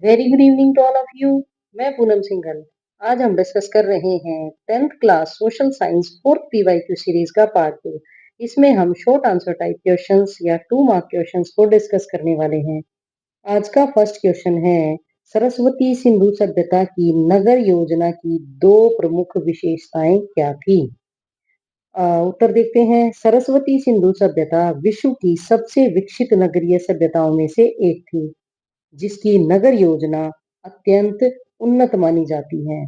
Very good evening to all of you. मैं पूनम सिंघल। आज हम डिस्कस कर रहे हैं 10th class social science fourth PYQ series का पार्ट 2। इसमें हम शॉर्ट आंसर टाइप क्वेश्चंस या 2 मार्क क्वेश्चंस को डिस्कस करने वाले हैं। आज का फर्स्ट क्वेश्चन है, सरस्वती सिंधु सभ्यता की नगर योजना की दो प्रमुख विशेषताएं क्या थी? उत्तर देखते हैं। सरस्वती सिंधु सभ्यता विश्व की सबसे विकसित नगरीय सभ्यताओं में से एक थी, जिसकी नगर योजना अत्यंत उन्नत मानी जाती है।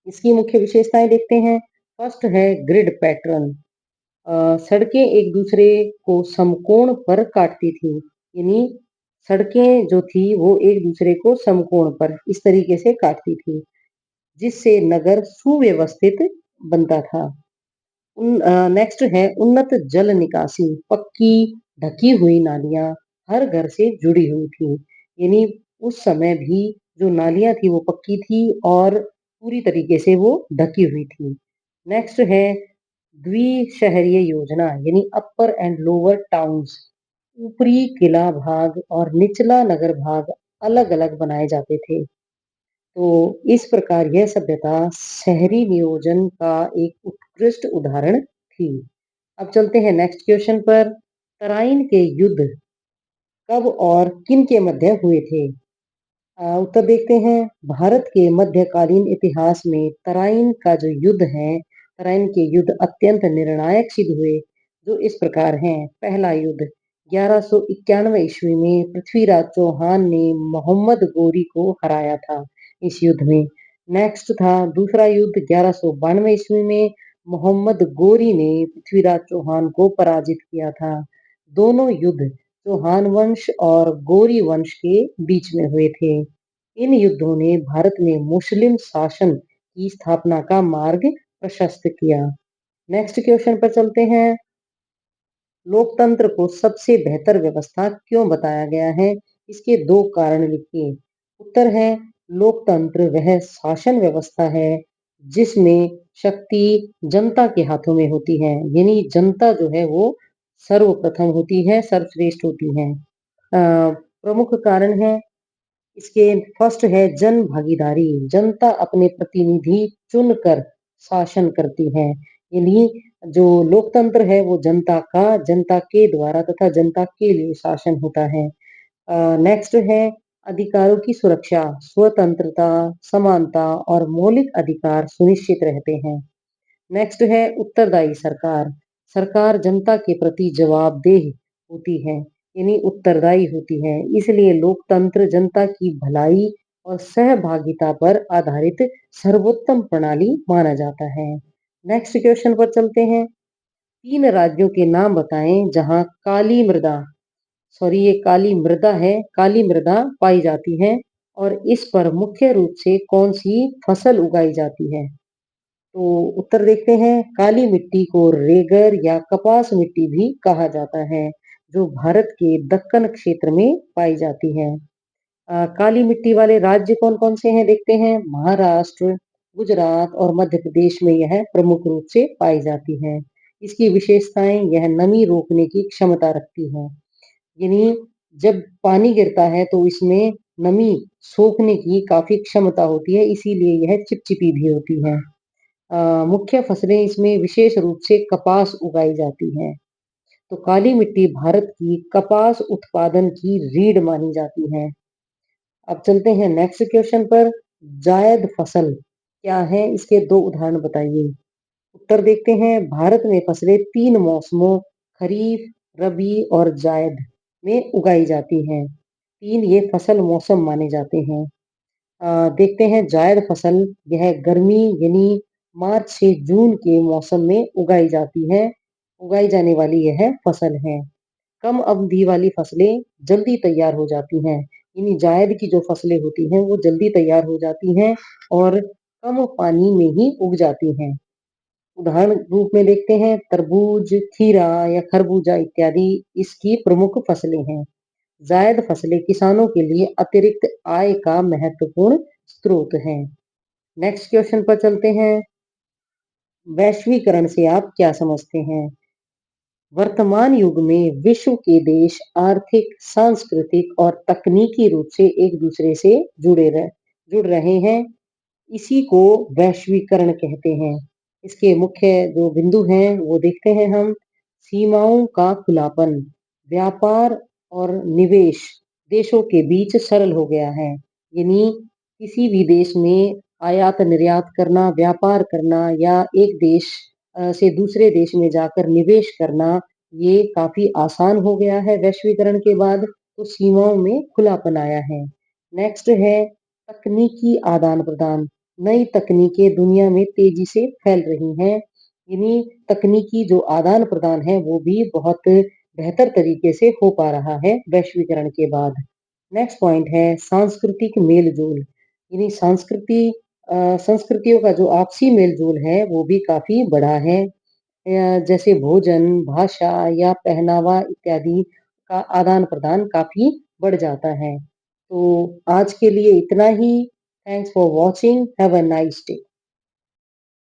इसकी मुख्य विशेषताएं देखते हैं। फर्स्ट है ग्रिड पैटर्न। सड़कें एक दूसरे को समकोण पर काटती थी, यानी सड़कें जो थी वो एक दूसरे को समकोण पर इस तरीके से काटती थी, जिससे नगर सुव्यवस्थित बनता था। नेक्स्ट है उन्नत जल निकासी। पक्की ढकी हुई नालियां हर घर से जुड़ी हुई थी, यानी उस समय भी जो नालियां थी वो पक्की थी और पूरी तरीके से वो ढकी हुई थी। नेक्स्ट है द्विशहरीय योजना, यानी अपर एंड लोअर टाउन्स। ऊपरी किला भाग और निचला नगर भाग अलग अलग बनाए जाते थे। तो इस प्रकार यह सभ्यता शहरी नियोजन का एक उत्कृष्ट उदाहरण थी। अब चलते हैं नेक्स्ट क्वेश्चन पर। तराइन के युद्ध कब और किन के मध्य हुए थे? उत्तर देखते हैं। भारत के मध्यकालीन इतिहास में तराइन का जो युद्ध है, तराइन के युद्ध अत्यंत निर्णायक सिद्ध हुए, जो इस प्रकार हैं। पहला युद्ध 1191 ईस्वी में पृथ्वीराज चौहान ने मोहम्मद गोरी को हराया था इस युद्ध में। नेक्स्ट था दूसरा युद्ध 1192 ईस्वी में मोहम्मद गोरी ने पृथ्वीराज चौहान को पराजित किया था। दोनों युद्ध चौहान वंश और गोरी वंश के बीच में हुए थे। इन युद्धों ने भारत में मुस्लिम शासन की स्थापना का मार्ग प्रशस्त किया। नेक्स्ट क्वेश्चन पर चलते हैं। लोकतंत्र को सबसे बेहतर व्यवस्था क्यों बताया गया है? इसके दो कारण लिखिए। उत्तर है, लोकतंत्र वह शासन व्यवस्था है जिसमें शक्ति जनता के हाथों में होती है, यानी जनता जो है वो सर्वप्रथम होती है, सर्वश्रेष्ठ होती है। प्रमुख कारण है इसके। फर्स्ट है जन भागीदारी। जनता अपने प्रतिनिधि चुनकर शासन करती है, यानी जो लोकतंत्र है वो जनता के द्वारा तथा जनता के लिए शासन होता है। नेक्स्ट है अधिकारों की सुरक्षा। स्वतंत्रता, समानता और मौलिक अधिकार सुनिश्चित रहते हैं। नेक्स्ट है उत्तरदायी सरकार। सरकार जनता के प्रति जवाबदेह होती है, यानी उत्तरदायी होती है। इसलिए लोकतंत्र जनता की भलाई और सहभागिता पर आधारित सर्वोत्तम प्रणाली माना जाता है। नेक्स्ट क्वेश्चन पर चलते हैं। 3 राज्यों के नाम बताएं जहां काली मृदा है, काली मृदा पाई जाती है और इस पर मुख्य रूप से कौन सी फसल उगाई जाती है? तो उत्तर देखते हैं। काली मिट्टी को रेगर या कपास मिट्टी भी कहा जाता है, जो भारत के दक्कन क्षेत्र में पाई जाती है। काली मिट्टी वाले राज्य कौन कौन से हैं देखते हैं। महाराष्ट्र, गुजरात और मध्य प्रदेश में यह प्रमुख रूप से पाई जाती है। इसकी विशेषताएं, यह नमी रोकने की क्षमता रखती है, यानी जब पानी गिरता है तो इसमें नमी सोखने की काफी क्षमता होती है, इसीलिए यह चिपचिपी भी होती है। मुख्य फसलें इसमें विशेष रूप से कपास उगाई जाती है। तो काली मिट्टी भारत की कपास उत्पादन की रीढ़ मानी जाती है। अब चलते हैं नेक्स्ट क्वेश्चन पर। जायद फसल क्या है? इसके दो उदाहरण बताइए। उत्तर देखते हैं। भारत में फसलें 3 मौसमों खरीफ, रबी और जायद में उगाई जाती हैं। 3 ये फसल मौसम माने जाते हैं। देखते हैं जायद फसल, यह गर्मी यानी मार्च से जून के मौसम में उगाई जाने वाली यह फसल है। कम अवधि वाली फसलें जल्दी तैयार हो जाती हैं, यानी जायद की जो फसलें होती हैं वो जल्दी तैयार हो जाती हैं और कम पानी में ही उग जाती हैं। उदाहरण रूप में देखते हैं, तरबूज, खीरा या खरबूजा इत्यादि इसकी प्रमुख फसलें हैं। जायद फसलें किसानों के लिए अतिरिक्त आय का महत्वपूर्ण स्रोत हैं। नेक्स्ट क्वेश्चन पर चलते हैं। वैश्वीकरण से आप क्या समझते हैं? वर्तमान युग में विश्व के देश आर्थिक, सांस्कृतिक और तकनीकी रूप से एक दूसरे से जुड़ रहे हैं। इसी को वैश्वीकरण कहते हैं। इसके मुख्य जो बिंदु हैं वो देखते हैं हम। सीमाओं का खुलापन, व्यापार और निवेश देशों के बीच सरल हो गया है। यानी किसी भी देश में आयात निर्यात करना, व्यापार करना या एक देश से दूसरे देश में जाकर निवेश करना, ये काफी आसान हो गया है वैश्वीकरण के बाद। तो सीमाओं में खुलापन आया है। नेक्स्ट है तकनीकी आदान प्रदान। नई तकनीकें दुनिया में तेजी से फैल रही हैं। इन्हीं तकनीकी जो आदान प्रदान है वो भी बहुत बेहतर तरीके से हो पा रहा है वैश्वीकरण के बाद। नेक्स्ट पॉइंट है सांस्कृतिक मेल जोल। यानी संस्कृतियों का जो आपसी मेल जोल है वो भी काफी बढ़ा है। जैसे भोजन, भाषा या पहनावा इत्यादि का आदान प्रदान काफी बढ़ जाता है। तो आज के लिए इतना ही। Thanks for watching. Have a nice day.